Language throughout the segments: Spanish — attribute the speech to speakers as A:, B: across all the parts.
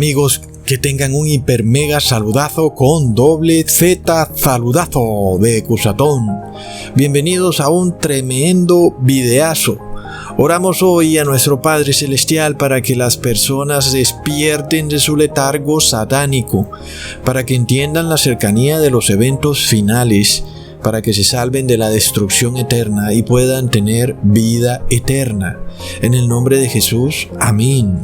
A: amigos, que tengan un hiper mega saludazo con doble Z saludazo de Cusatón. Bienvenidos a un tremendo videazo. Oramos hoy a nuestro Padre Celestial para que las personas despierten de su letargo satánico, para que entiendan la cercanía de los eventos finales, para que se salven de la destrucción eterna y puedan tener vida eterna. En el nombre de Jesús, amén.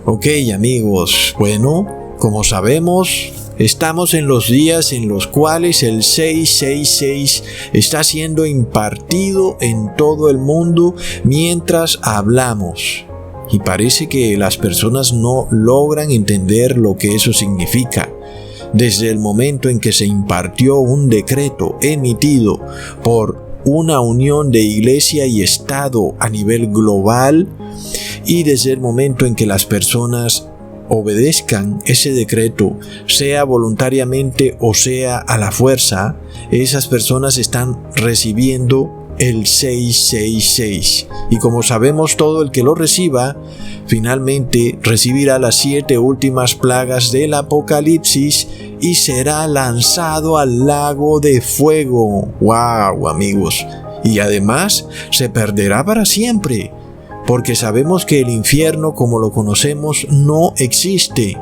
A: Ok, amigos, bueno, como sabemos, estamos en los días en los cuales el 666 está siendo impartido en todo el mundo mientras hablamos. Y parece que las personas no logran entender lo que eso significa. Desde el momento en que se impartió un decreto emitido por una unión de iglesia y Estado a nivel global, y desde el momento en que las personas obedezcan ese decreto, sea voluntariamente o sea a la fuerza, esas personas están recibiendo el 666. Y como sabemos, todo el que lo reciba, finalmente recibirá las 7 últimas plagas del Apocalipsis y será lanzado al lago de fuego. ¡Wow, amigos! Y además se perderá para siempre, porque sabemos que el infierno como lo conocemos no existe.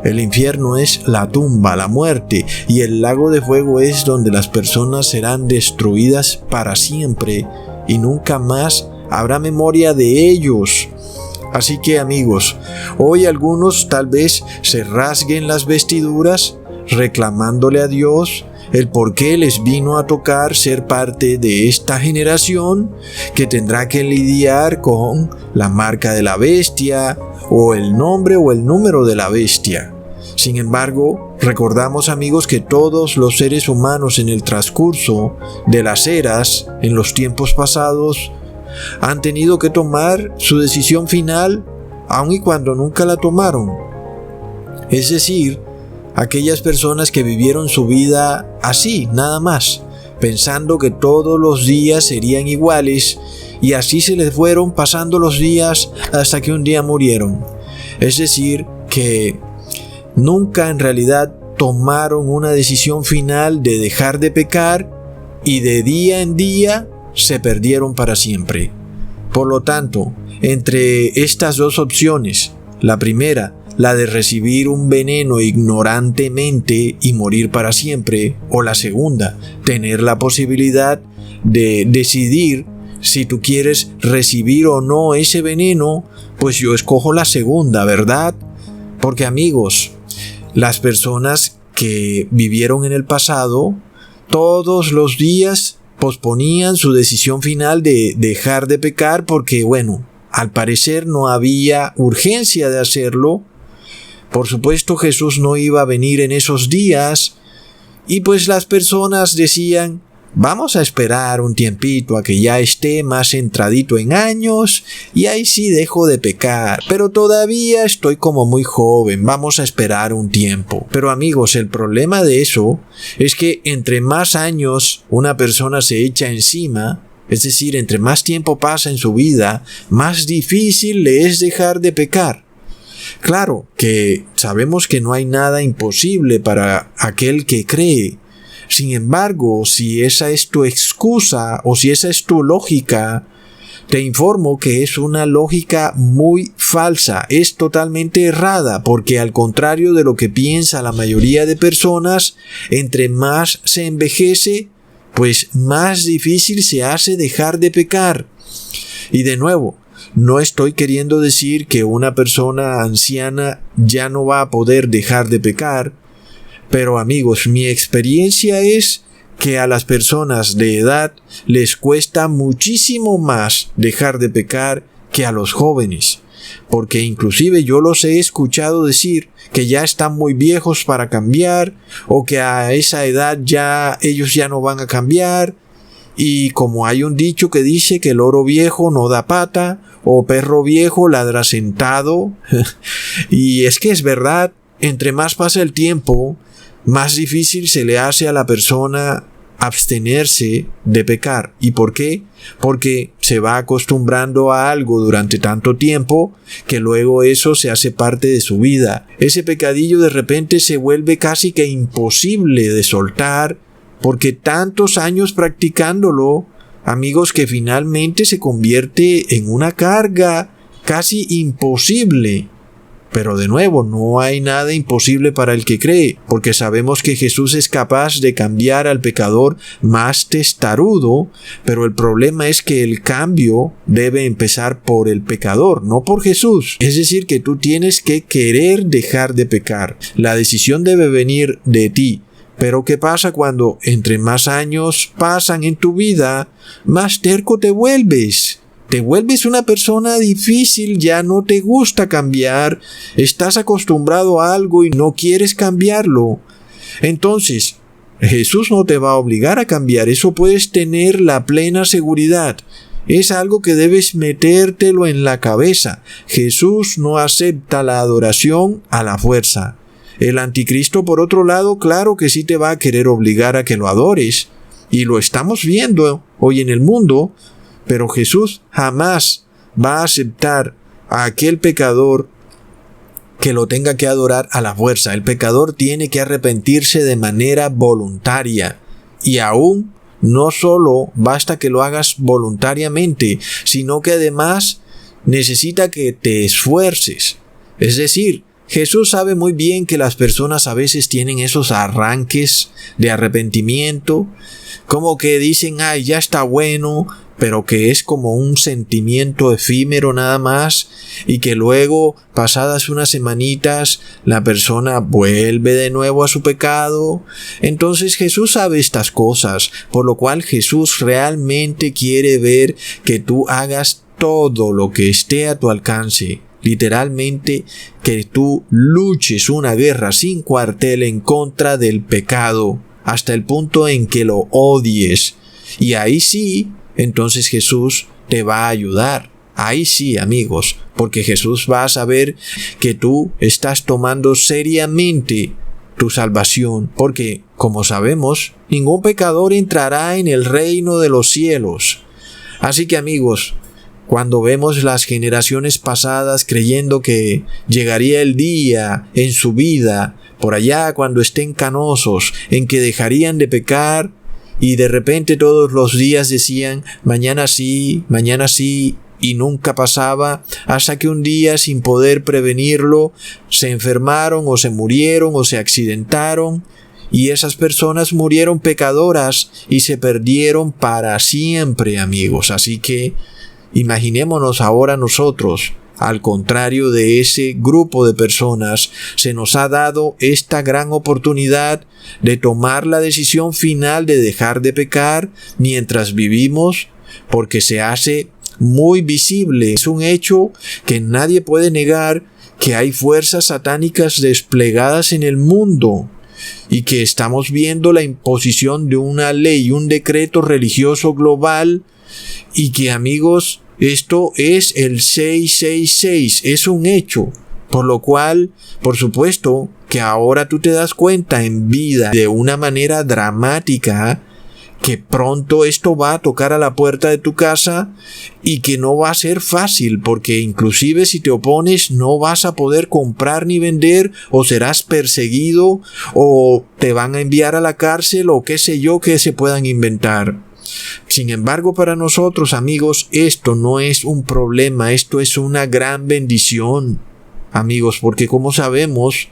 A: El infierno es la tumba, la muerte, y el lago de fuego es donde las personas serán destruidas para siempre y nunca más habrá memoria de ellos. Así que, amigos, hoy algunos tal vez se rasguen las vestiduras reclamándole a Dios el por qué les vino a tocar ser parte de esta generación que tendrá que lidiar con la marca de la bestia o el nombre o el número de la bestia. Sin embargo, recordamos, amigos, que todos los seres humanos en el transcurso de las eras, en los tiempos pasados, han tenido que tomar su decisión final, aun y cuando nunca la tomaron. Es decir, aquellas personas que vivieron su vida así, nada más, pensando que todos los días serían iguales, y así se les fueron pasando los días hasta que un día murieron. Es decir, que nunca en realidad tomaron una decisión final de dejar de pecar, y de día en día se perdieron para siempre. Por lo tanto, entre estas dos opciones, la primera, la de recibir un veneno ignorantemente y morir para siempre, o la segunda, tener la posibilidad de decidir si tú quieres recibir o no ese veneno, pues yo escojo la segunda, ¿verdad? Porque, amigos, las personas que vivieron en el pasado, todos los días posponían su decisión final de dejar de pecar porque, bueno, al parecer no había urgencia de hacerlo. Por supuesto, Jesús no iba a venir en esos días, y pues las personas decían, vamos a esperar un tiempito a que ya esté más entradito en años, y ahí sí dejo de pecar, pero todavía estoy como muy joven, vamos a esperar un tiempo. Pero, amigos, el problema de eso es que entre más años una persona se echa encima, es decir, entre más tiempo pasa en su vida, más difícil le es dejar de pecar. Claro que sabemos que no hay nada imposible para aquel que cree. Sin embargo, si esa es tu excusa o si esa es tu lógica, te informo que es una lógica muy falsa, es totalmente errada, porque al contrario de lo que piensa la mayoría de personas, entre más se envejece, pues más difícil se hace dejar de pecar. Y de nuevo, no estoy queriendo decir que una persona anciana ya no va a poder dejar de pecar, pero, amigos, mi experiencia es que a las personas de edad les cuesta muchísimo más dejar de pecar que a los jóvenes, porque inclusive yo los he escuchado decir que ya están muy viejos para cambiar, o que a esa edad ya ellos ya no van a cambiar. Y como hay un dicho que dice que el loro viejo no da pata, o perro viejo ladra sentado, y es que es verdad, entre más pasa el tiempo, más difícil se le hace a la persona abstenerse de pecar. ¿Y por qué? Porque se va acostumbrando a algo durante tanto tiempo que luego eso se hace parte de su vida. Ese pecadillo de repente se vuelve casi que imposible de soltar porque tantos años practicándolo, amigos, que finalmente se convierte en una carga casi imposible. Pero de nuevo, no hay nada imposible para el que cree, porque sabemos que Jesús es capaz de cambiar al pecador más testarudo, pero el problema es que el cambio debe empezar por el pecador, no por Jesús. Es decir, que tú tienes que querer dejar de pecar. La decisión debe venir de ti. Pero ¿qué pasa cuando entre más años pasan en tu vida, más terco te vuelves? Te vuelves una persona difícil, ya no te gusta cambiar, estás acostumbrado a algo y no quieres cambiarlo. Entonces, Jesús no te va a obligar a cambiar, eso puedes tener la plena seguridad. Es algo que debes metértelo en la cabeza. Jesús no acepta la adoración a la fuerza. El anticristo, por otro lado, claro que sí te va a querer obligar a que lo adores. Y lo estamos viendo hoy en el mundo. Pero Jesús jamás va a aceptar a aquel pecador que lo tenga que adorar a la fuerza. El pecador tiene que arrepentirse de manera voluntaria. Y aún no solo basta que lo hagas voluntariamente, sino que además necesita que te esfuerces. Es decir, Jesús sabe muy bien que las personas a veces tienen esos arranques de arrepentimiento, como que dicen, ay, ya está bueno, pero que es como un sentimiento efímero nada más, y que luego, pasadas unas semanitas, la persona vuelve de nuevo a su pecado. Entonces Jesús sabe estas cosas, por lo cual Jesús realmente quiere ver que tú hagas todo lo que esté a tu alcance. Literalmente, que tú luches una guerra sin cuartel en contra del pecado, hasta el punto en que lo odies. Y ahí sí, entonces Jesús te va a ayudar. Ahí sí, amigos, porque Jesús va a saber que tú estás tomando seriamente tu salvación, porque, como sabemos, ningún pecador entrará en el reino de los cielos. Así que, amigos, cuando vemos las generaciones pasadas creyendo que llegaría el día en su vida, por allá cuando estén canosos, en que dejarían de pecar, y de repente todos los días decían, mañana sí, y nunca pasaba, hasta que un día, sin poder prevenirlo, se enfermaron o se murieron o se accidentaron, y esas personas murieron pecadoras y se perdieron para siempre, amigos. Así que imaginémonos ahora nosotros, al contrario de ese grupo de personas, se nos ha dado esta gran oportunidad de tomar la decisión final de dejar de pecar mientras vivimos, porque se hace muy visible. Es un hecho que nadie puede negar, que hay fuerzas satánicas desplegadas en el mundo y que estamos viendo la imposición de una ley, un decreto religioso global, y que, amigos, esto es el 666, es un hecho, por lo cual, por supuesto, que ahora tú te das cuenta en vida de una manera dramática que pronto esto va a tocar a la puerta de tu casa y que no va a ser fácil, porque inclusive si te opones no vas a poder comprar ni vender, o serás perseguido, o te van a enviar a la cárcel, o qué sé yo que se puedan inventar. Sin embargo, para nosotros, amigos, esto no es un problema, esto es una gran bendición, amigos, porque como sabemos,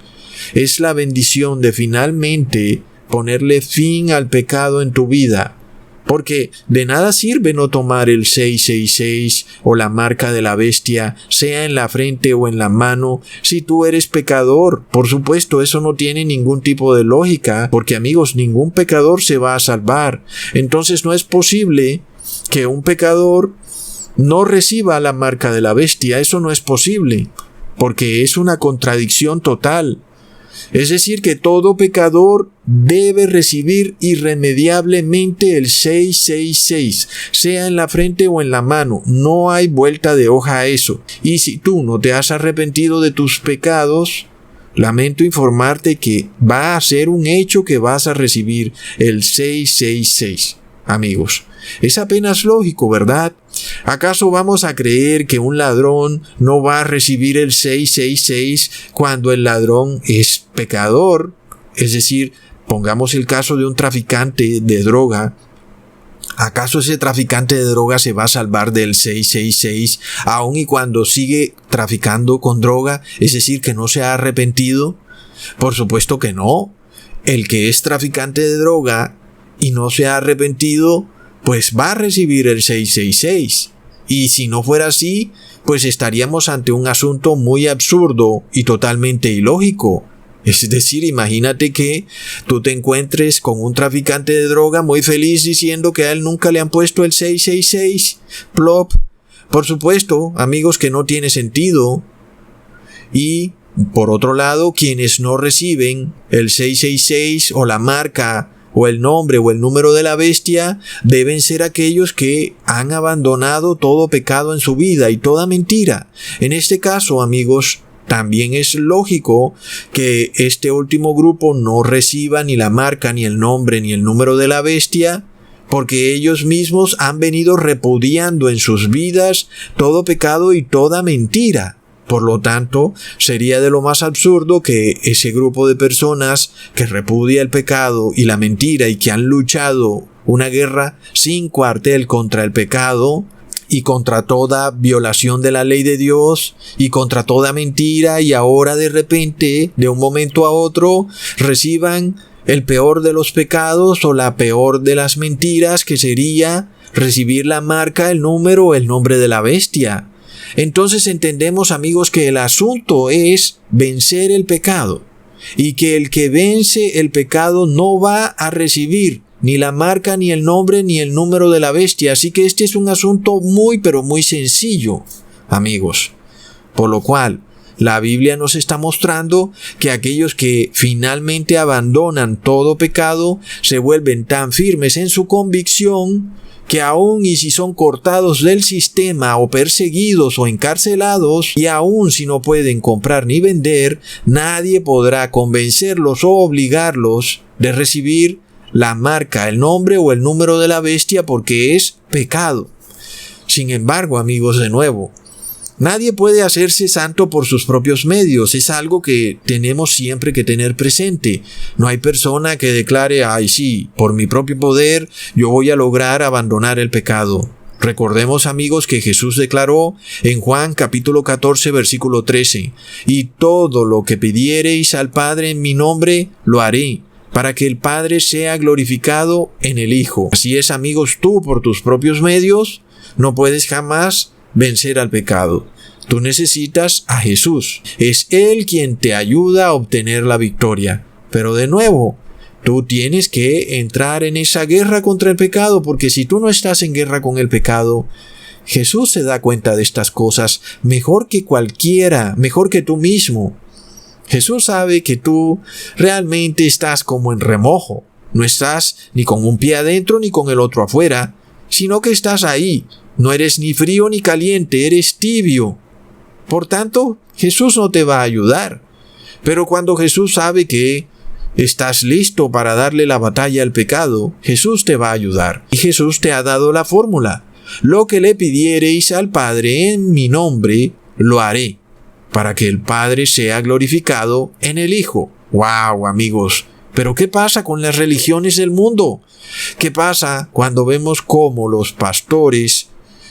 A: es la bendición de finalmente ponerle fin al pecado en tu vida. Porque de nada sirve no tomar el 666 o la marca de la bestia, sea en la frente o en la mano, si tú eres pecador. Por supuesto, eso no tiene ningún tipo de lógica, porque, amigos, ningún pecador se va a salvar. Entonces no es posible que un pecador no reciba la marca de la bestia. Eso no es posible, porque es una contradicción total. Es decir, que todo pecador debe recibir irremediablemente el 666, sea en la frente o en la mano. No hay vuelta de hoja a eso. Y si tú no te has arrepentido de tus pecados, lamento informarte que va a ser un hecho que vas a recibir el 666, amigos. Es apenas lógico, ¿verdad? ¿Acaso vamos a creer que un ladrón no va a recibir el 666 cuando el ladrón es pecador? Es decir, pongamos el caso de un traficante de droga. ¿Acaso ese traficante de droga se va a salvar del 666 aun y cuando sigue traficando con droga? Es decir, que no se ha arrepentido. Por supuesto que no. El que es traficante de droga y no se ha arrepentido, pues va a recibir el 666. Y si no fuera así, pues estaríamos ante un asunto muy absurdo y totalmente ilógico. Es decir, imagínate que tú te encuentres con un traficante de droga muy feliz diciendo que a él nunca le han puesto el 666. Plop. Por supuesto, amigos, que no tiene sentido. Y, por otro lado, quienes no reciben el 666 o la marca o el nombre o el número de la bestia deben ser aquellos que han abandonado todo pecado en su vida y toda mentira. En este caso, amigos, también es lógico que este último grupo no reciba ni la marca, ni el nombre, ni el número de la bestia, porque ellos mismos han venido repudiando en sus vidas todo pecado y toda mentira. Por lo tanto, sería de lo más absurdo que ese grupo de personas que repudia el pecado y la mentira y que han luchado una guerra sin cuartel contra el pecado y contra toda violación de la ley de Dios y contra toda mentira, y ahora de repente, de un momento a otro, reciban el peor de los pecados o la peor de las mentiras, que sería recibir la marca, el número o el nombre de la bestia. Entonces entendemos, amigos, que el asunto es vencer el pecado, y que el que vence el pecado no va a recibir ni la marca, ni el nombre, ni el número de la bestia. Así que este es un asunto muy, pero muy sencillo, amigos. Por lo cual, la Biblia nos está mostrando que aquellos que finalmente abandonan todo pecado se vuelven tan firmes en su convicción que aun y si son cortados del sistema o perseguidos o encarcelados, y aun si no pueden comprar ni vender, nadie podrá convencerlos o obligarlos de recibir la marca, el nombre o el número de la bestia, porque es pecado. Sin embargo, amigos, de nuevo, nadie puede hacerse santo por sus propios medios. Es algo que tenemos siempre que tener presente. No hay persona que declare, ay sí, por mi propio poder yo voy a lograr abandonar el pecado. Recordemos, amigos, que Jesús declaró en Juan capítulo 14 versículo 13, y todo lo que pidiereis al Padre en mi nombre, lo haré, para que el Padre sea glorificado en el Hijo. Así es, amigos, tú por tus propios medios no puedes jamás vencer al pecado. Tú necesitas a Jesús. Es Él quien te ayuda a obtener la victoria. Pero de nuevo, tú tienes que entrar en esa guerra contra el pecado, porque si tú no estás en guerra con el pecado, Jesús se da cuenta de estas cosas mejor que cualquiera, mejor que tú mismo. Jesús sabe que tú realmente estás como en remojo. No estás ni con un pie adentro ni con el otro afuera, sino que estás ahí. No eres ni frío ni caliente, eres tibio. Por tanto, Jesús no te va a ayudar. Pero cuando Jesús sabe que estás listo para darle la batalla al pecado, Jesús te va a ayudar. Y Jesús te ha dado la fórmula. Lo que le pidiereis al Padre en mi nombre, lo haré, para que el Padre sea glorificado en el Hijo. ¡Wow, amigos! Pero ¿qué pasa con las religiones del mundo? ¿Qué pasa cuando vemos cómo los pastores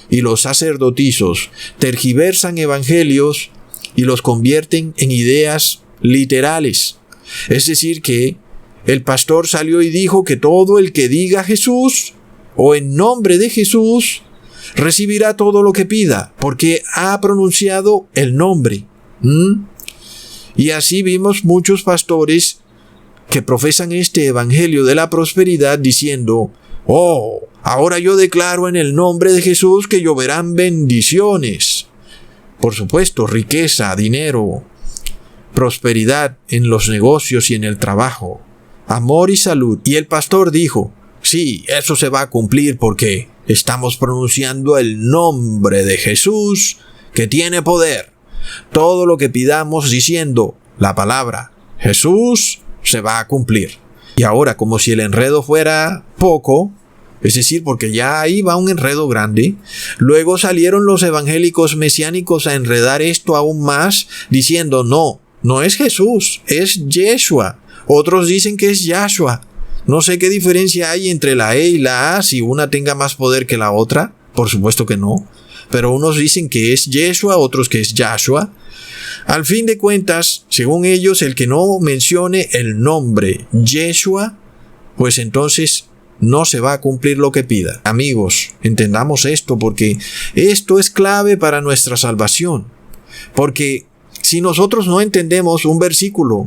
A: y los sacerdotisos tergiversan evangelios y los convierten en ideas literales? Es decir, que el pastor salió y dijo que todo el que diga Jesús o en nombre de Jesús recibirá todo lo que pida, porque ha pronunciado el nombre. Y así vimos muchos pastores que profesan este evangelio de la prosperidad diciendo, oh, ahora yo declaro en el nombre de Jesús que lloverán bendiciones. Por supuesto, riqueza, dinero, prosperidad en los negocios y en el trabajo, amor y salud. Y el pastor dijo, sí, eso se va a cumplir porque estamos pronunciando el nombre de Jesús que tiene poder. Todo lo que pidamos diciendo la palabra Jesús, se va a cumplir. Y ahora, como si el enredo fuera poco, es decir, porque ya ahí va un enredo grande, luego salieron los evangélicos mesiánicos a enredar esto aún más, diciendo, no es Jesús, es Yeshua. Otros dicen que es Yahshua. No sé qué diferencia hay entre la E y la A, si una tenga más poder que la otra. Por supuesto que no. Pero unos dicen que es Yeshua, otros que es Yahshua. Al fin de cuentas, según ellos, el que no mencione el nombre Yeshua, pues entonces no se va a cumplir lo que pida. Amigos, entendamos esto, porque esto es clave para nuestra salvación. Porque si nosotros no entendemos un versículo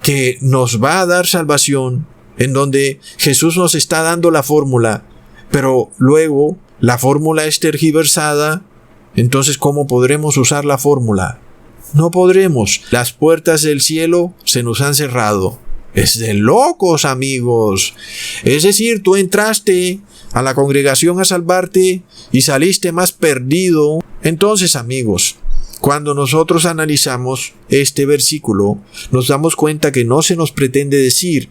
A: que nos va a dar salvación, en donde Jesús nos está dando la fórmula, pero luego la fórmula es tergiversada, entonces ¿cómo podremos usar la fórmula? No podremos. Las puertas del cielo se nos han cerrado. Es de locos, amigos. Es decir, tú entraste a la congregación a salvarte y saliste más perdido. Entonces, amigos, cuando nosotros analizamos este versículo, nos damos cuenta que no se nos pretende decir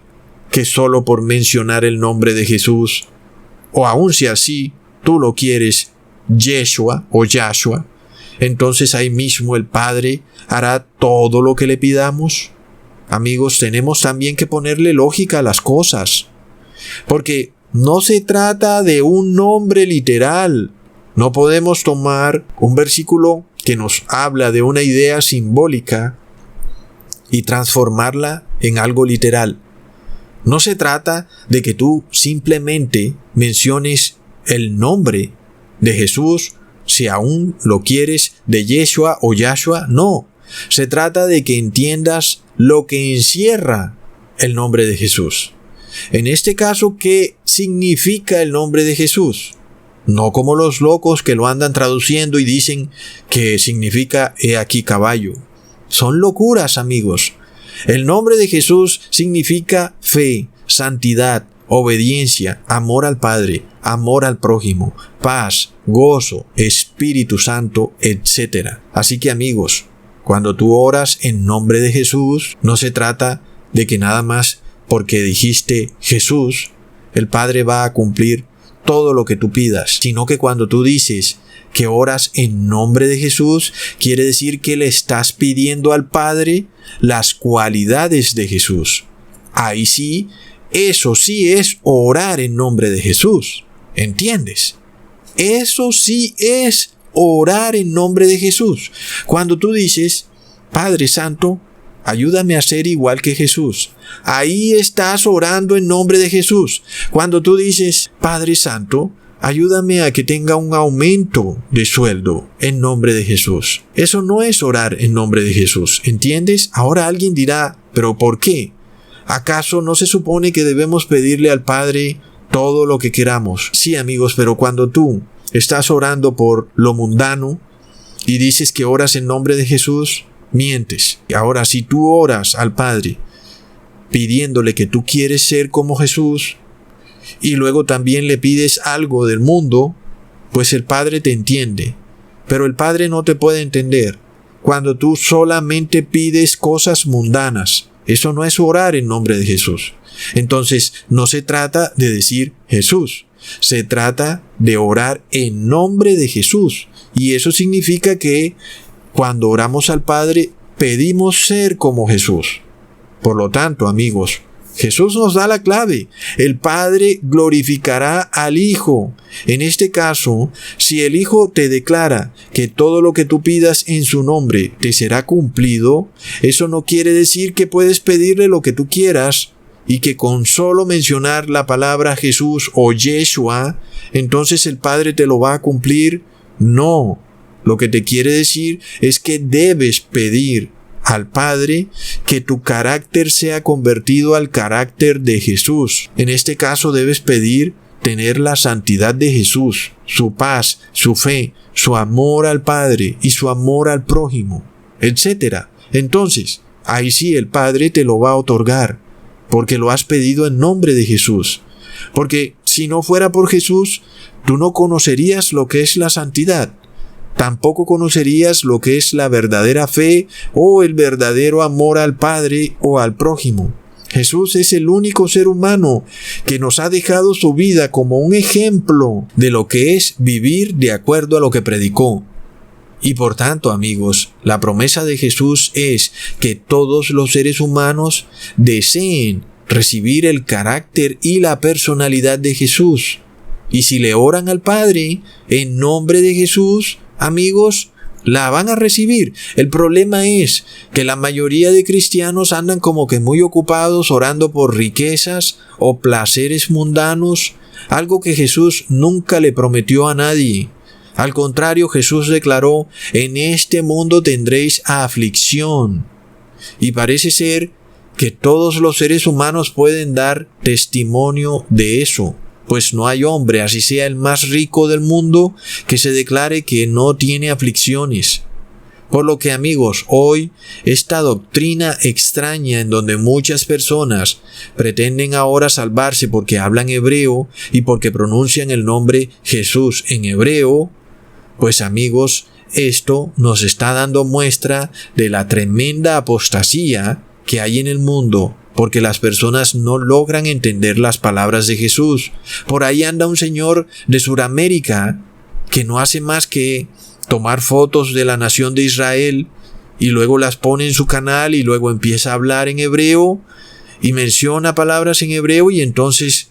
A: que solo por mencionar el nombre de Jesús, o aun si así tú lo quieres, Yeshua o Yahshua, entonces ahí mismo el Padre hará todo lo que le pidamos. Amigos, tenemos también que ponerle lógica a las cosas, porque no se trata de un nombre literal. No podemos tomar un versículo que nos habla de una idea simbólica y transformarla en algo literal. No se trata de que tú simplemente menciones el nombre de Jesús, si aún lo quieres, de Yeshua o Yahshua. No, se trata de que entiendas lo que encierra el nombre de Jesús. En este caso, ¿qué significa el nombre de Jesús? No como los locos que lo andan traduciendo y dicen que significa he aquí caballo. Son locuras, amigos. El nombre de Jesús significa fe, santidad, obediencia, amor al Padre, amor al prójimo, paz, gozo, Espíritu Santo, etc. Así que, amigos, cuando tú oras en nombre de Jesús, no se trata de que nada más porque dijiste Jesús, el Padre va a cumplir todo lo que tú pidas, sino que cuando tú dices que oras en nombre de Jesús, quiere decir que le estás pidiendo al Padre las cualidades de Jesús. Ahí sí, eso sí es orar en nombre de Jesús. ¿Entiendes? Eso sí es orar en nombre de Jesús. Cuando tú dices, Padre Santo, ayúdame a ser igual que Jesús. Ahí estás orando en nombre de Jesús. Cuando tú dices, Padre Santo, ayúdame a que tenga un aumento de sueldo en nombre de Jesús. Eso no es orar en nombre de Jesús. ¿Entiendes? Ahora alguien dirá, ¿pero por qué? ¿Acaso no se supone que debemos pedirle al Padre todo lo que queramos? Sí, amigos, pero cuando tú estás orando por lo mundano y dices que oras en nombre de Jesús, mientes. Ahora, si tú oras al Padre pidiéndole que tú quieres ser como Jesús y luego también le pides algo del mundo, pues el Padre te entiende. Pero el Padre no te puede entender cuando tú solamente pides cosas mundanas. Eso no es orar en nombre de Jesús. Entonces, no se trata de decir Jesús. Se trata de orar en nombre de Jesús. Y eso significa que cuando oramos al Padre, pedimos ser como Jesús. Por lo tanto, amigos, Jesús nos da la clave. El Padre glorificará al Hijo. En este caso, si el Hijo te declara que todo lo que tú pidas en su nombre te será cumplido, eso no quiere decir que puedes pedirle lo que tú quieras y que con solo mencionar la palabra Jesús o Yeshua, entonces el Padre te lo va a cumplir. No. Lo que te quiere decir es que debes pedir al Padre que tu carácter sea convertido al carácter de Jesús. En este caso debes pedir tener la santidad de Jesús, su paz, su fe, su amor al Padre y su amor al prójimo, etc. Entonces, ahí sí el Padre te lo va a otorgar, porque lo has pedido en nombre de Jesús. Porque si no fuera por Jesús, tú no conocerías lo que es la santidad. tampoco conocerías lo que es la verdadera fe o el verdadero amor al Padre o al prójimo. Jesús es el único ser humano que nos ha dejado su vida como un ejemplo de lo que es vivir de acuerdo a lo que predicó. Y por tanto, amigos, la promesa de Jesús es que todos los seres humanos deseen recibir el carácter y la personalidad de Jesús. Y si le oran al Padre en nombre de Jesús, amigos, la van a recibir. El problema es que la mayoría de cristianos andan como que muy ocupados orando por riquezas o placeres mundanos, algo que Jesús nunca le prometió a nadie. Al contrario, Jesús declaró: en este mundo tendréis aflicción. Y parece ser que todos los seres humanos pueden dar testimonio de eso. Pues no hay hombre, así sea el más rico del mundo, que se declare que no tiene aflicciones. Por lo que, amigos, hoy esta doctrina extraña en donde muchas personas pretenden ahora salvarse porque hablan hebreo y porque pronuncian el nombre Jesús en hebreo, pues amigos, esto nos está dando muestra de la tremenda apostasía que hay en el mundo, porque las personas no logran entender las palabras de Jesús. Por ahí anda un señor de Sudamérica que no hace más que tomar fotos de la nación de Israel y luego las pone en su canal y luego empieza a hablar en hebreo y menciona palabras en hebreo y entonces,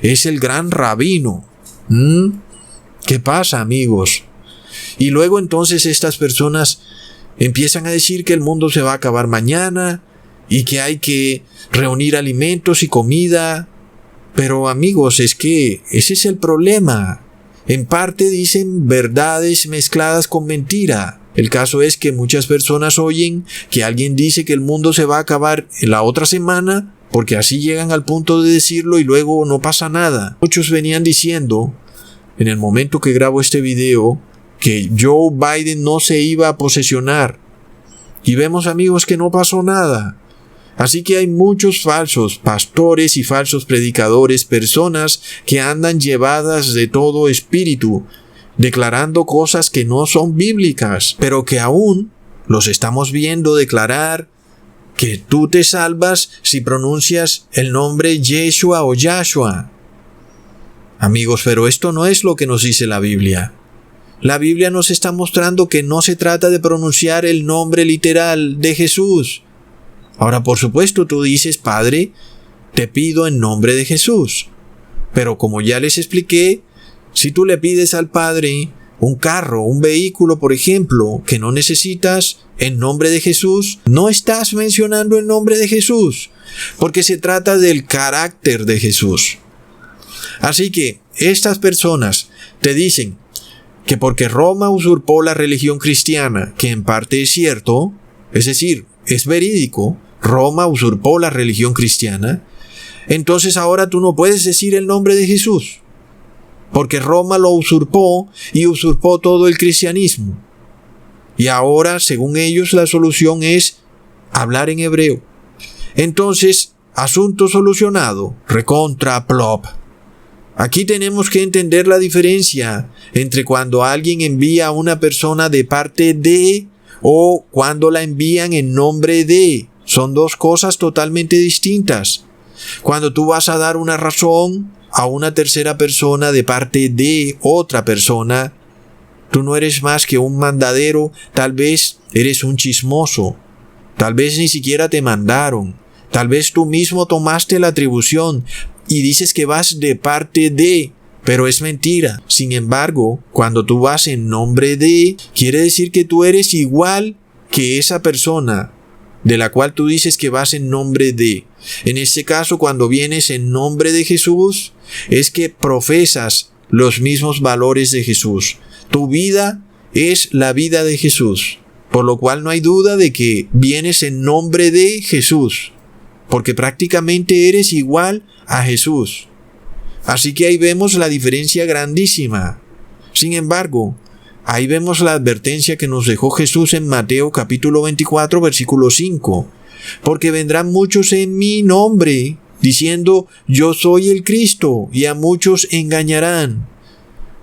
A: es el gran rabino. ¿Qué pasa, amigos? Y luego entonces estas personas empiezan a decir que el mundo se va a acabar mañana y que hay que reunir alimentos y comida. Pero amigos, es que ese es el problema. En parte dicen verdades mezcladas con mentira. El caso es que muchas personas oyen que alguien dice que el mundo se va a acabar la otra semana, porque así llegan al punto de decirlo y luego no pasa nada. Muchos venían diciendo, en el momento que grabo este video, que Joe Biden no se iba a posesionar. Y vemos, amigos, que no pasó nada. Así que hay muchos falsos pastores y falsos predicadores, personas que andan llevadas de todo espíritu, declarando cosas que no son bíblicas, pero que aún los estamos viendo declarar que tú te salvas si pronuncias el nombre Yeshua o Yahshua. Amigos, pero esto no es lo que nos dice la Biblia. La Biblia nos está mostrando que no se trata de pronunciar el nombre literal de Jesús. Ahora, por supuesto, tú dices: Padre, te pido en nombre de Jesús. Pero como ya les expliqué, si tú le pides al Padre un carro, un vehículo, por ejemplo, que no necesitas en nombre de Jesús, no estás mencionando el nombre de Jesús, porque se trata del carácter de Jesús. Así que estas personas te dicen que porque Roma usurpó la religión cristiana, que en parte es cierto, es decir, es verídico, Roma usurpó la religión cristiana, entonces ahora tú no puedes decir el nombre de Jesús, porque Roma lo usurpó y usurpó todo el cristianismo. Y ahora, según ellos, la solución es hablar en hebreo. Entonces, asunto solucionado, recontra plop. Aquí tenemos que entender la diferencia entre cuando alguien envía a una persona de parte de o cuando la envían en nombre de. Son dos cosas totalmente distintas. Cuando tú vas a dar una razón a una tercera persona de parte de otra persona, tú no eres más que un mandadero, tal vez eres un chismoso, tal vez ni siquiera te mandaron, tal vez tú mismo tomaste la atribución y dices que vas de parte de, pero es mentira. Sin embargo, cuando tú vas en nombre de, quiere decir que tú eres igual que esa persona de la cual tú dices que vas en nombre de. En este caso, cuando vienes en nombre de Jesús, es que profesas los mismos valores de Jesús. Tu vida es la vida de Jesús, por lo cual no hay duda de que vienes en nombre de Jesús, porque prácticamente eres igual a Jesús. Así que ahí vemos la diferencia grandísima. Sin embargo, ahí vemos la advertencia que nos dejó Jesús en Mateo capítulo 24, versículo 5. Porque vendrán muchos en mi nombre, diciendo: yo soy el Cristo, y a muchos engañarán.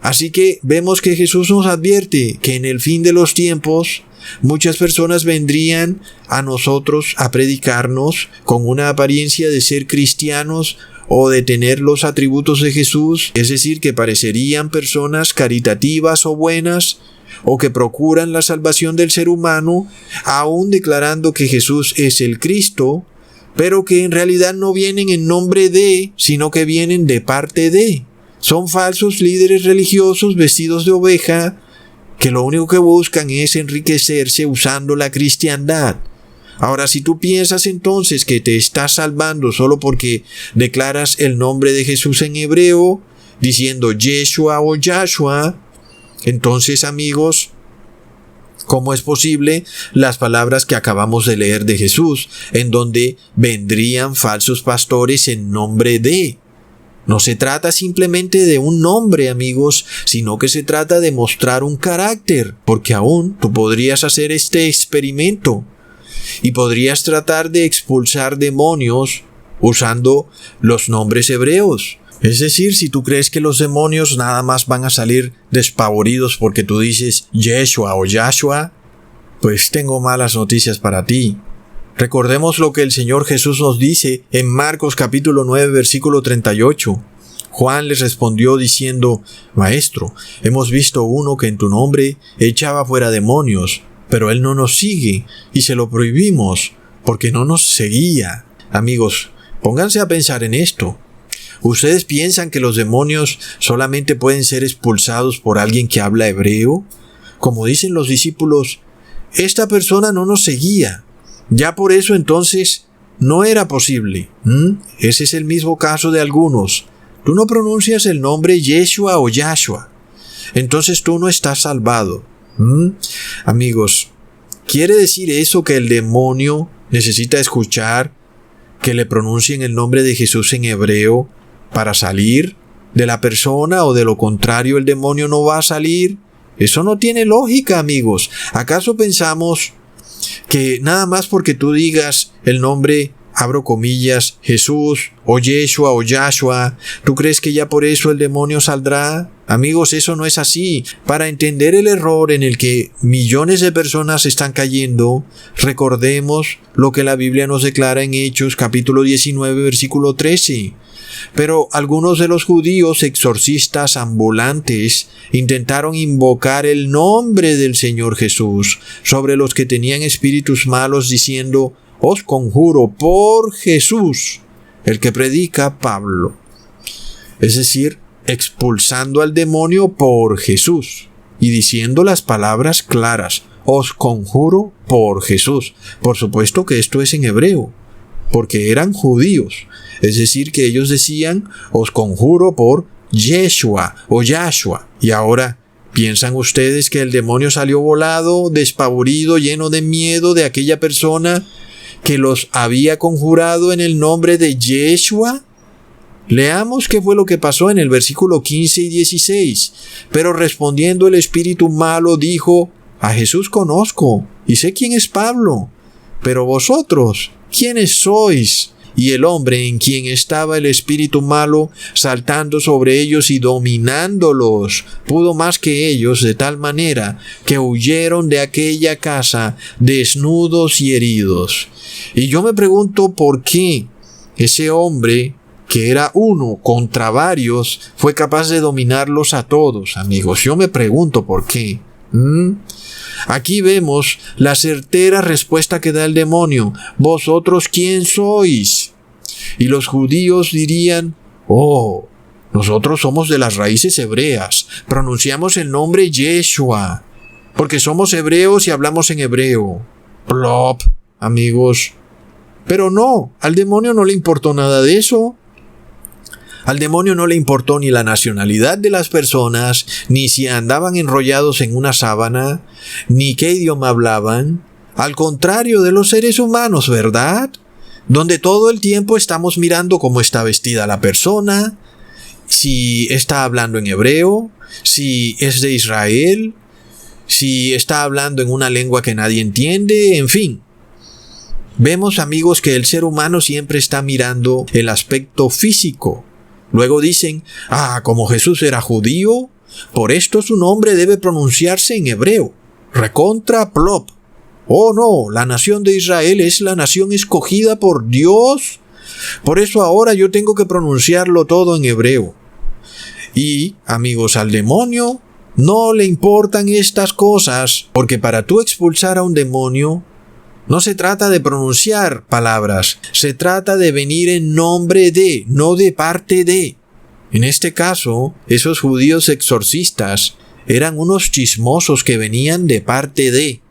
A: Así que vemos que Jesús nos advierte que en el fin de los tiempos muchas personas vendrían a nosotros a predicarnos con una apariencia de ser cristianos o de tener los atributos de Jesús, es decir, que parecerían personas caritativas o buenas, o que procuran la salvación del ser humano, aún declarando que Jesús es el Cristo, pero que en realidad no vienen en nombre de, sino que vienen de parte de. Son falsos líderes religiosos vestidos de oveja que lo único que buscan es enriquecerse usando la cristiandad. Ahora, si tú piensas entonces que te estás salvando solo porque declaras el nombre de Jesús en hebreo, diciendo Yeshua o Yahshua, entonces, amigos, ¿cómo es posible las palabras que acabamos de leer de Jesús, en donde vendrían falsos pastores en nombre de? No se trata simplemente de un nombre, amigos, sino que se trata de mostrar un carácter, porque aún tú podrías hacer este experimento y podrías tratar de expulsar demonios usando los nombres hebreos. Es decir, si tú crees que los demonios nada más van a salir despavoridos porque tú dices Yeshua o Yahshua, pues tengo malas noticias para ti. Recordemos lo que el Señor Jesús nos dice en Marcos capítulo 9 versículo 38. Juan les respondió diciendo: Maestro, hemos visto uno que en tu nombre echaba fuera demonios, pero él no nos sigue y se lo prohibimos porque no nos seguía. Amigos, pónganse a pensar en esto. ¿Ustedes piensan que los demonios solamente pueden ser expulsados por alguien que habla hebreo? Como dicen los discípulos, esta persona no nos seguía. Ya por eso entonces no era posible. Ese es el mismo caso de algunos. Tú no pronuncias el nombre Yeshua o Yahshua. Entonces tú no estás salvado. Amigos, ¿quiere decir eso que el demonio necesita escuchar que le pronuncien el nombre de Jesús en hebreo para salir de la persona, o de lo contrario el demonio no va a salir? Eso no tiene lógica, amigos. ¿Acaso pensamos que nada más porque tú digas el nombre, abro comillas, Jesús o Yeshua o Yahshua, tú crees que ya por eso el demonio saldrá? Amigos, eso no es así. Para entender el error en el que millones de personas están cayendo, recordemos lo que la Biblia nos declara en Hechos capítulo 19 versículo 13. Pero algunos de los judíos exorcistas ambulantes intentaron invocar el nombre del Señor Jesús sobre los que tenían espíritus malos, diciendo: os conjuro por Jesús, el que predica Pablo. Es decir, expulsando al demonio por Jesús y diciendo las palabras claras: os conjuro por Jesús. Por supuesto que esto es en hebreo, porque eran judíos. Es decir, que ellos decían: os conjuro por Yeshua o Yahshua. Y ahora, ¿piensan ustedes que el demonio salió volado, despavorido, lleno de miedo de aquella persona que los había conjurado en el nombre de Yeshua? Leamos qué fue lo que pasó en el versículo 15 y 16. Pero respondiendo el espíritu malo dijo: a Jesús conozco y sé quién es Pablo, pero vosotros, ¿quiénes sois? Y el hombre en quien estaba el espíritu malo, saltando sobre ellos y dominándolos, pudo más que ellos, de tal manera que huyeron de aquella casa desnudos y heridos. Y yo me pregunto por qué ese hombre, que era uno contra varios, fue capaz de dominarlos a todos, amigos. Yo me pregunto por qué. Aquí vemos la certera respuesta que da el demonio: ¿vosotros quién sois? Y los judíos dirían: oh, nosotros somos de las raíces hebreas, pronunciamos el nombre Yeshua, porque somos hebreos y hablamos en hebreo. Plop, amigos. Pero no, al demonio no le importó nada de eso. Al demonio no le importó ni la nacionalidad de las personas, ni si andaban enrollados en una sábana, ni qué idioma hablaban. Al contrario de los seres humanos, ¿verdad? Donde todo el tiempo estamos mirando cómo está vestida la persona, si está hablando en hebreo, si es de Israel, si está hablando en una lengua que nadie entiende, en fin. Vemos, amigos, que el ser humano siempre está mirando el aspecto físico. Luego dicen: como Jesús era judío, Por esto su nombre debe pronunciarse en hebreo. Recontra plop. Oh no, la nación de Israel es la nación escogida por Dios. Por eso ahora yo tengo que pronunciarlo todo en hebreo. Y, amigos, al demonio no le importan estas cosas, porque para tú expulsar a un demonio, no se trata de pronunciar palabras, se trata de venir en nombre de, no de parte de. En este caso, esos judíos exorcistas eran unos chismosos que venían de parte de,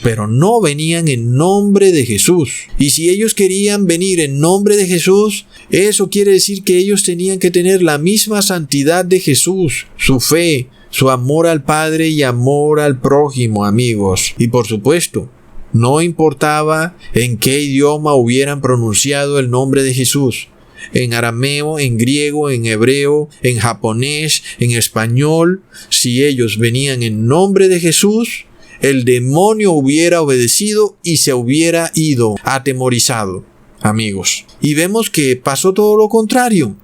A: pero no venían en nombre de Jesús. Y si ellos querían venir en nombre de Jesús, eso quiere decir que ellos tenían que tener la misma santidad de Jesús, su fe, su amor al Padre y amor al prójimo, amigos. Y por supuesto, no importaba en qué idioma hubieran pronunciado el nombre de Jesús. En arameo, en griego, en hebreo, en japonés, en español, si ellos venían en nombre de Jesús, el demonio hubiera obedecido y se hubiera ido atemorizado, amigos. Y vemos que pasó todo lo contrario.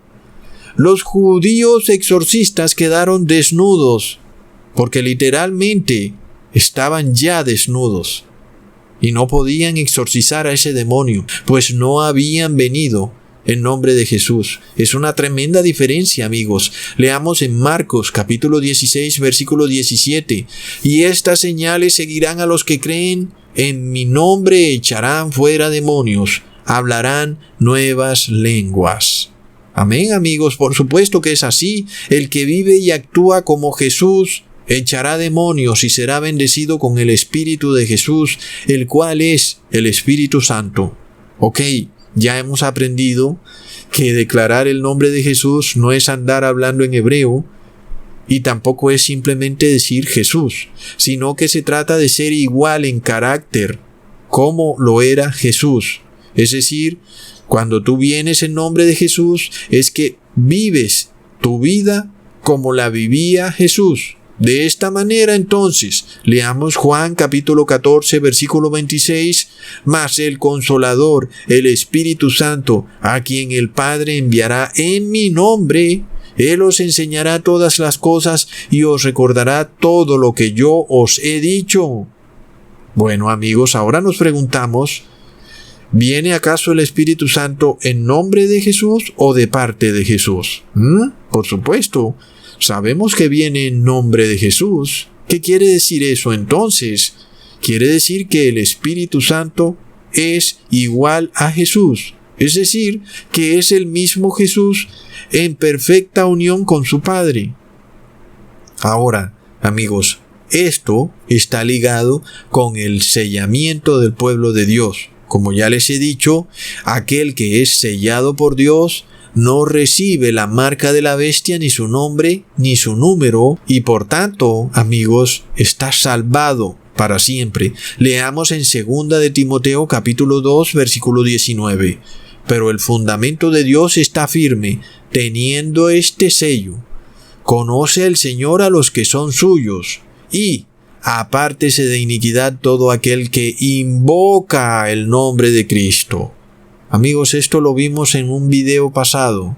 A: Los judíos exorcistas quedaron desnudos, porque literalmente estaban ya desnudos. Y no podían exorcizar a ese demonio, pues no habían venido en nombre de Jesús. Es una tremenda diferencia, amigos. Leamos en Marcos capítulo 16, versículo 17. Y estas señales seguirán a los que creen. En mi nombre echarán fuera demonios. Hablarán nuevas lenguas. Amén, amigos. Por supuesto que es así. El que vive y actúa como Jesús echará demonios y será bendecido con el Espíritu de Jesús, el cual es el Espíritu Santo. Ok. Ya hemos aprendido que declarar el nombre de Jesús no es andar hablando en hebreo y tampoco es simplemente decir Jesús, sino que se trata de ser igual en carácter como lo era Jesús. Es decir, cuando tú vienes en nombre de Jesús es que vives tu vida como la vivía Jesús. De esta manera entonces, leamos Juan capítulo 14 versículo 26, mas el Consolador, el Espíritu Santo, a quien el Padre enviará en mi nombre, Él os enseñará todas las cosas y os recordará todo lo que yo os he dicho. Bueno, amigos, ahora nos preguntamos, ¿viene acaso el Espíritu Santo en nombre de Jesús o de parte de Jesús? Por supuesto. Sabemos que viene en nombre de Jesús. ¿Qué quiere decir eso entonces? Quiere decir que el Espíritu Santo es igual a Jesús. Es decir, que es el mismo Jesús en perfecta unión con su Padre. Ahora, amigos, esto está ligado con el sellamiento del pueblo de Dios. Como ya les he dicho, aquel que es sellado por Dios no recibe la marca de la bestia, ni su nombre, ni su número, y por tanto, amigos, está salvado para siempre. Leamos en 2 de Timoteo capítulo 2, versículo 19. Pero el fundamento de Dios está firme, teniendo este sello. Conoce el Señor a los que son suyos, y apártese de iniquidad todo aquel que invoca el nombre de Cristo. Amigos, esto lo vimos en un video pasado.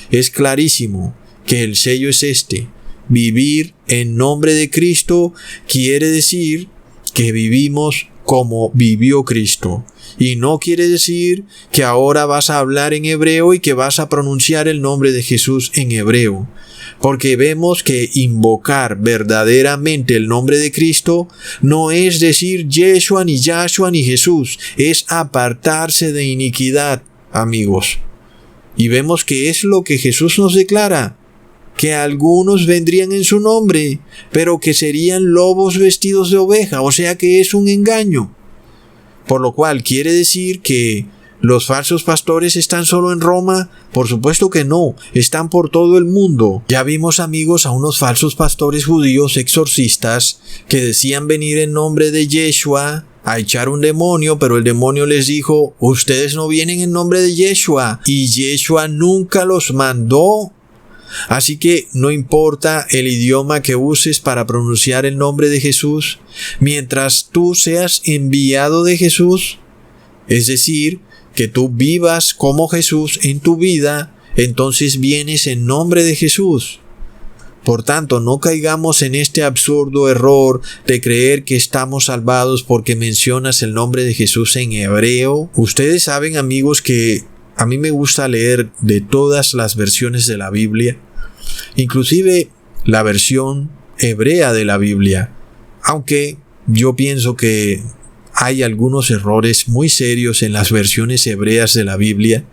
A: Es clarísimo que el sello es este. Vivir en nombre de Cristo quiere decir que vivimos como vivió Cristo. Y no quiere decir que ahora vas a hablar en hebreo y que vas a pronunciar el nombre de Jesús en hebreo. Porque vemos que invocar verdaderamente el nombre de Cristo no es decir Yeshua ni Yahshua ni Jesús, es apartarse de iniquidad, amigos. Y vemos que es lo que Jesús nos declara, que algunos vendrían en su nombre, pero que serían lobos vestidos de oveja, o sea que es un engaño. Por lo cual quiere decir que ¿los falsos pastores están solo en Roma? Por supuesto que no, están por todo el mundo. Ya vimos, amigos, a unos falsos pastores judíos exorcistas que decían venir en nombre de Yeshua a echar un demonio, pero el demonio les dijo, ustedes no vienen en nombre de Yeshua, y Yeshua nunca los mandó. Así que no importa el idioma que uses para pronunciar el nombre de Jesús, mientras tú seas enviado de Jesús, es decir, que tú vivas como Jesús en tu vida, entonces vienes en nombre de Jesús. Por tanto, no caigamos en este absurdo error de creer que estamos salvados porque mencionas el nombre de Jesús en hebreo. Ustedes saben, amigos, que a mí me gusta leer de todas las versiones de la Biblia, inclusive la versión hebrea de la Biblia, aunque yo pienso que hay algunos errores muy serios en las versiones hebreas de la Biblia,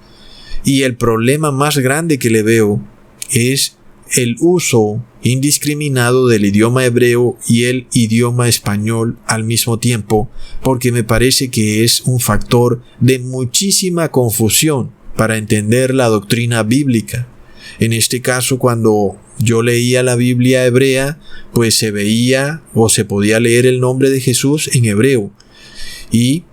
A: y el problema más grande que le veo es el uso indiscriminado del idioma hebreo y el idioma español al mismo tiempo, porque me parece que es un factor de muchísima confusión para entender la doctrina bíblica. En este caso, cuando yo leía la Biblia hebrea, pues se veía o se podía leer el nombre de Jesús en hebreo, y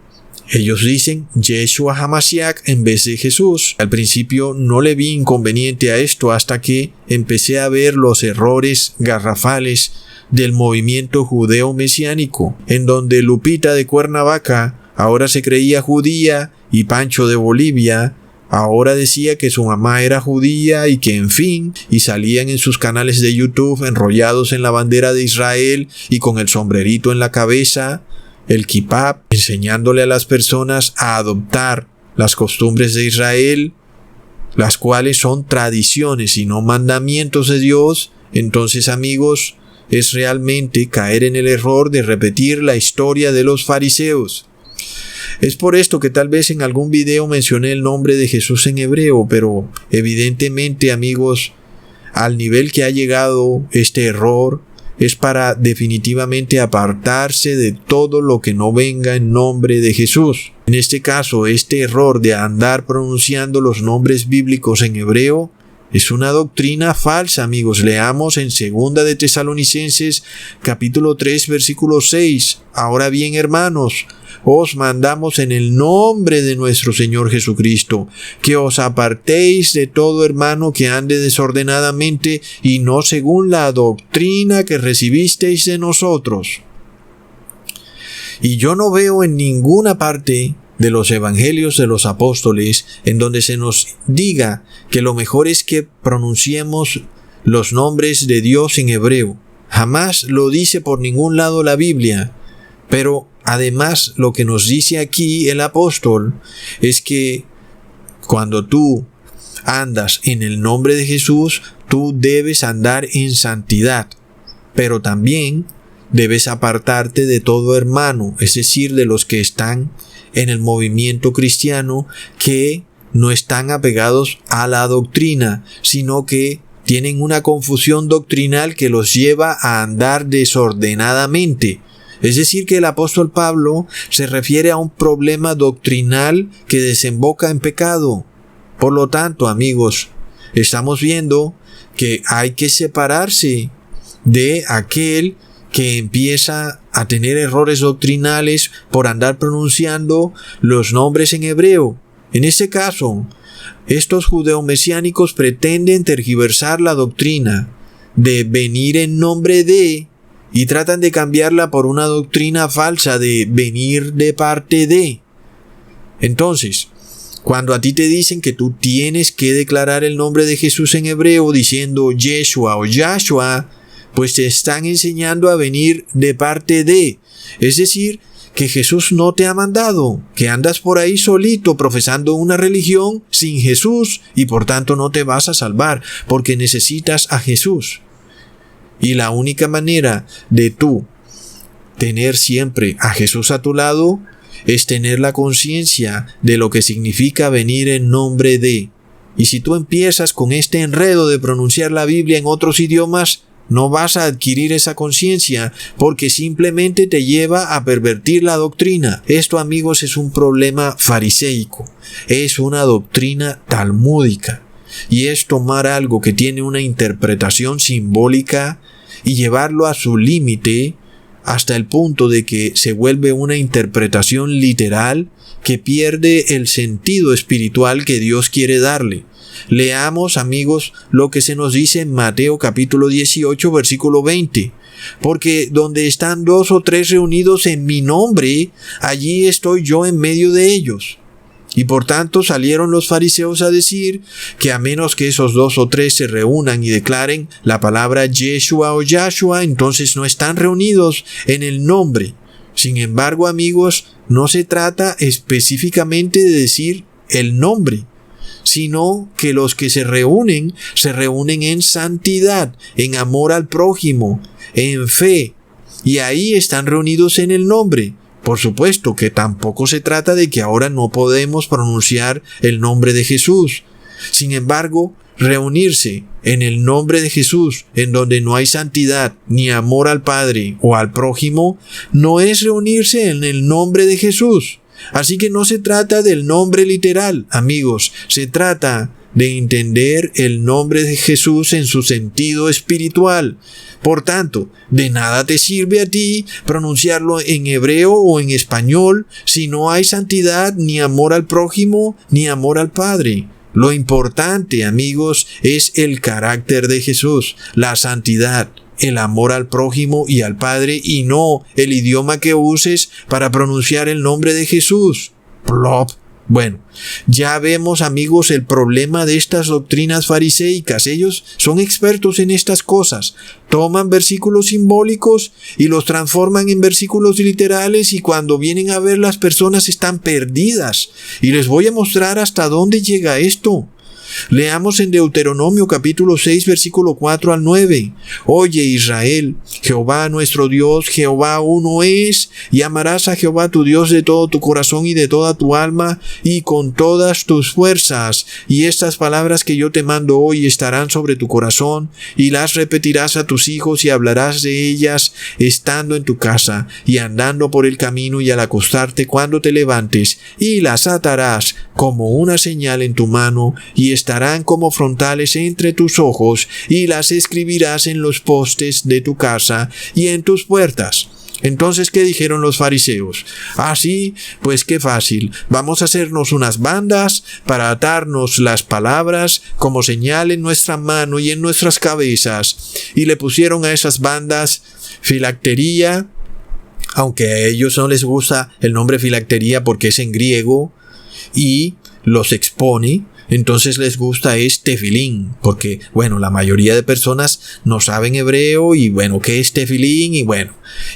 A: ellos dicen Yeshua HaMashiach en vez de Jesús. Al principio no le vi inconveniente a esto hasta que empecé a ver los errores garrafales del movimiento judeo mesiánico, en donde Lupita de Cuernavaca ahora se creía judía y Pancho de Bolivia ahora decía que su mamá era judía y que en fin, y salían en sus canales de YouTube enrollados en la bandera de Israel y con el sombrerito en la cabeza, el kippah, enseñándole a las personas a adoptar las costumbres de Israel, las cuales son tradiciones y no mandamientos de Dios. Entonces, amigos, es realmente caer en el error de repetir la historia de los fariseos. Es por esto que tal vez en algún video mencioné el nombre de Jesús en hebreo, pero evidentemente, amigos, al nivel que ha llegado este error, es para definitivamente apartarse de todo lo que no venga en nombre de Jesús. En este caso, este error de andar pronunciando los nombres bíblicos en hebreo es una doctrina falsa, amigos. Leamos en 2 de Tesalonicenses capítulo 3 versículo 6. Ahora bien, hermanos, os mandamos en el nombre de nuestro Señor Jesucristo, que os apartéis de todo hermano que ande desordenadamente y no según la doctrina que recibisteis de nosotros. Y yo no veo en ninguna parte de los evangelios de los apóstoles en donde se nos diga que lo mejor es que pronunciemos los nombres de Dios en hebreo. Jamás lo dice por ningún lado la Biblia. Pero además, lo que nos dice aquí el apóstol es que cuando tú andas en el nombre de Jesús, tú debes andar en santidad, pero también debes apartarte de todo hermano, es decir, de los que están en el movimiento cristiano que no están apegados a la doctrina, sino que tienen una confusión doctrinal que los lleva a andar desordenadamente. Es decir, que el apóstol Pablo se refiere a un problema doctrinal que desemboca en pecado. Por lo tanto, amigos, estamos viendo que hay que separarse de aquel que empieza a tener errores doctrinales por andar pronunciando los nombres en hebreo. En este caso, estos judeomesiánicos pretenden tergiversar la doctrina de venir en nombre de y tratan de cambiarla por una doctrina falsa de venir de parte de. Entonces, cuando a ti te dicen que tú tienes que declarar el nombre de Jesús en hebreo diciendo Yeshua o Yahshua, pues te están enseñando a venir de parte de. Es decir, que Jesús no te ha mandado, que andas por ahí solito profesando una religión sin Jesús y por tanto no te vas a salvar porque necesitas a Jesús. Y la única manera de tú tener siempre a Jesús a tu lado es tener la conciencia de lo que significa venir en nombre de. Y si tú empiezas con este enredo de pronunciar la Biblia en otros idiomas, no vas a adquirir esa conciencia porque simplemente te lleva a pervertir la doctrina. Esto, amigos, es un problema fariseico. Es una doctrina talmúdica. Y es tomar algo que tiene una interpretación simbólica y llevarlo a su límite hasta el punto de que se vuelve una interpretación literal que pierde el sentido espiritual que Dios quiere darle. Leamos, amigos, lo que se nos dice en Mateo capítulo 18, versículo 20. Porque donde están 2 o 3 reunidos en mi nombre, allí estoy yo en medio de ellos. Y por tanto salieron los fariseos a decir que a menos que esos 2 o 3 se reúnan y declaren la palabra Yeshua o Yahshua, entonces no están reunidos en el nombre. Sin embargo, amigos, no se trata específicamente de decir el nombre, sino que los que se reúnen en santidad, en amor al prójimo, en fe, y ahí están reunidos en el nombre. Por supuesto que tampoco se trata de que ahora no podemos pronunciar el nombre de Jesús. Sin embargo, reunirse en el nombre de Jesús, en donde no hay santidad ni amor al Padre o al prójimo, no es reunirse en el nombre de Jesús. Así que no se trata del nombre literal, amigos, se trata de entender el nombre de Jesús en su sentido espiritual. Por tanto, de nada te sirve a ti pronunciarlo en hebreo o en español si no hay santidad, ni amor al prójimo, ni amor al Padre. Lo importante, amigos, es el carácter de Jesús, la santidad, el amor al prójimo y al Padre, y no el idioma que uses para pronunciar el nombre de Jesús. Plop. Bueno, ya vemos, amigos, el problema de estas doctrinas fariseicas. Ellos son expertos en estas cosas. Toman versículos simbólicos y los transforman en versículos literales, y cuando vienen a ver, las personas están perdidas. Y les voy a mostrar hasta dónde llega esto. Leamos en Deuteronomio capítulo 6 versículo 4 al 9. Oye Israel, Jehová nuestro Dios, Jehová uno es, y amarás a Jehová tu Dios de todo tu corazón y de toda tu alma y con todas tus fuerzas. Y estas palabras que yo te mando hoy estarán sobre tu corazón, y las repetirás a tus hijos y hablarás de ellas estando en tu casa y andando por el camino y al acostarte cuando te levantes, y las atarás como una señal en tu mano y estarán como frontales entre tus ojos, y las escribirás en los postes de tu casa y en tus puertas. Entonces, ¿qué dijeron los fariseos? Sí, pues qué fácil. Vamos a hacernos unas bandas para atarnos las palabras como señal en nuestra mano y en nuestras cabezas. Y le pusieron a esas bandas filactería, aunque a ellos no les gusta el nombre filactería porque es en griego y los expone. Entonces les gusta tefilín, porque, la mayoría de personas no saben hebreo y, ¿qué es tefilín?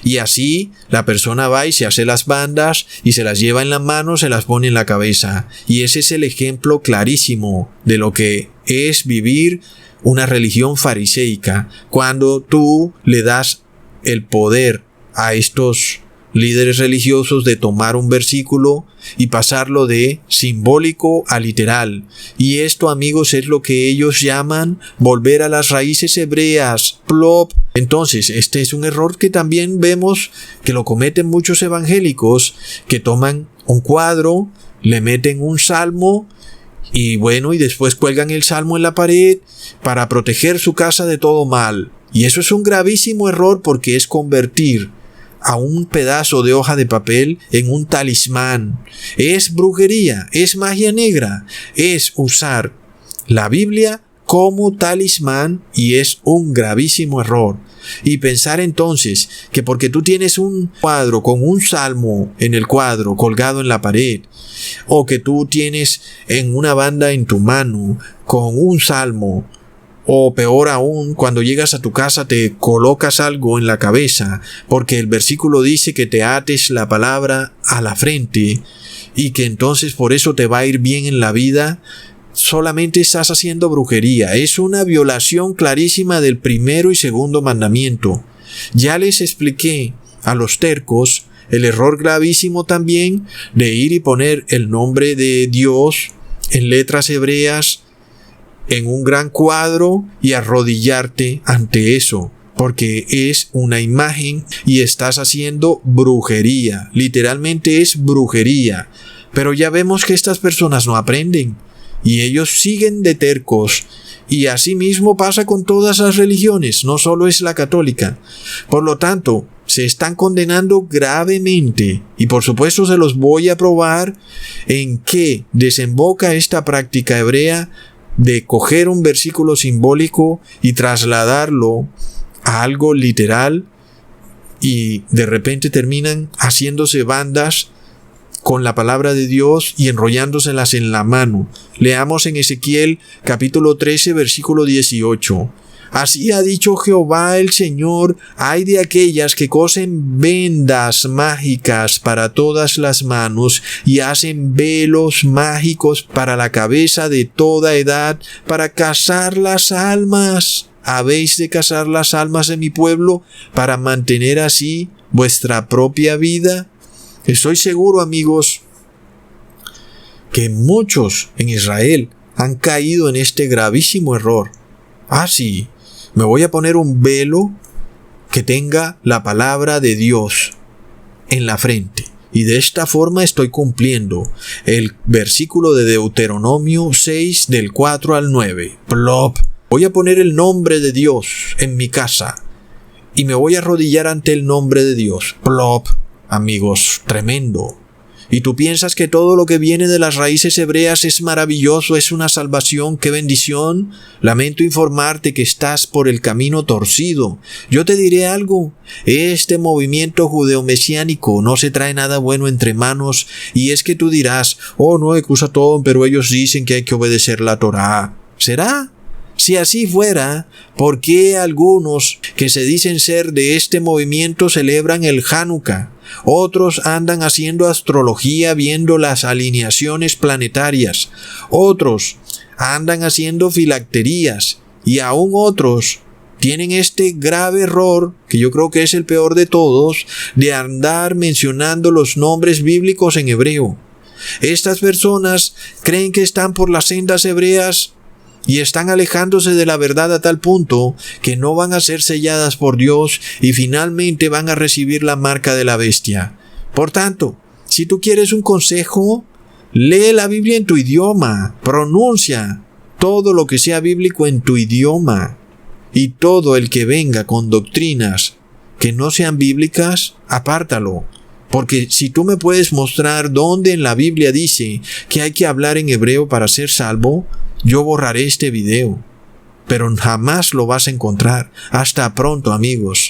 A: Y así la persona va y se hace las bandas y se las lleva en la mano, se las pone en la cabeza. Y ese es el ejemplo clarísimo de lo que es vivir una religión fariseica, cuando tú le das el poder a estos líderes religiosos de tomar un versículo y pasarlo de simbólico a literal. Y esto, amigos, es lo que ellos llaman volver a las raíces hebreas. Plop. Entonces, este es un error que también vemos que lo cometen muchos evangélicos, que toman un cuadro, le meten un salmo y después cuelgan el salmo en la pared para proteger su casa de todo mal. Y eso es un gravísimo error, porque es convertir a un pedazo de hoja de papel en un talismán. Es brujería, es magia negra, es usar la Biblia como talismán, y es un gravísimo error. Y pensar entonces que porque tú tienes un cuadro con un salmo en el cuadro colgado en la pared, o que tú tienes en una banda en tu mano con un salmo, o peor aún, cuando llegas a tu casa te colocas algo en la cabeza, porque el versículo dice que te ates la palabra a la frente, y que entonces por eso te va a ir bien en la vida, solamente estás haciendo brujería. Es una violación clarísima del primero y segundo mandamiento. Ya les expliqué a los tercos el error gravísimo también de ir y poner el nombre de Dios en letras hebreas en un gran cuadro y arrodillarte ante eso, porque es una imagen y estás haciendo brujería. Literalmente es brujería. Pero ya vemos que estas personas no aprenden y ellos siguen de tercos, y así mismo pasa con todas las religiones, no solo es la católica. Por lo tanto, se están condenando gravemente, y por supuesto se los voy a probar en qué desemboca esta práctica hebrea de coger un versículo simbólico y trasladarlo a algo literal, y de repente terminan haciéndose bandas con la palabra de Dios y enrollándoselas en la mano. Leamos en Ezequiel capítulo 13, versículo 18. Así ha dicho Jehová el Señor: hay de aquellas que cosen vendas mágicas para todas las manos y hacen velos mágicos para la cabeza de toda edad, para cazar las almas. ¿Habéis de cazar las almas de mi pueblo para mantener así vuestra propia vida? Estoy seguro, amigos, que muchos en Israel han caído en este gravísimo error. Sí, me voy a poner un velo que tenga la palabra de Dios en la frente. Y de esta forma estoy cumpliendo el versículo de Deuteronomio 6 del 4 al 9. Plop. Voy a poner el nombre de Dios en mi casa y me voy a arrodillar ante el nombre de Dios. Plop. Amigos, tremendo. Y tú piensas que todo lo que viene de las raíces hebreas es maravilloso, es una salvación, qué bendición. Lamento informarte que estás por el camino torcido. Yo te diré algo: este movimiento judeomesiánico no se trae nada bueno entre manos, y es que tú dirás: oh no, Ecusatón, pero ellos dicen que hay que obedecer la Torá. ¿Será? Si así fuera, ¿por qué algunos que se dicen ser de este movimiento celebran el Hanukkah? Otros andan haciendo astrología viendo las alineaciones planetarias. Otros andan haciendo filacterías. Y aún otros tienen este grave error, que yo creo que es el peor de todos, de andar mencionando los nombres bíblicos en hebreo. Estas personas creen que están por las sendas hebreas y están alejándose de la verdad a tal punto que no van a ser selladas por Dios y finalmente van a recibir la marca de la bestia. Por tanto, si tú quieres un consejo, lee la Biblia en tu idioma, pronuncia todo lo que sea bíblico en tu idioma, y todo el que venga con doctrinas que no sean bíblicas, apártalo. Porque si tú me puedes mostrar dónde en la Biblia dice que hay que hablar en hebreo para ser salvo, yo borraré este video, pero jamás lo vas a encontrar. Hasta pronto, amigos.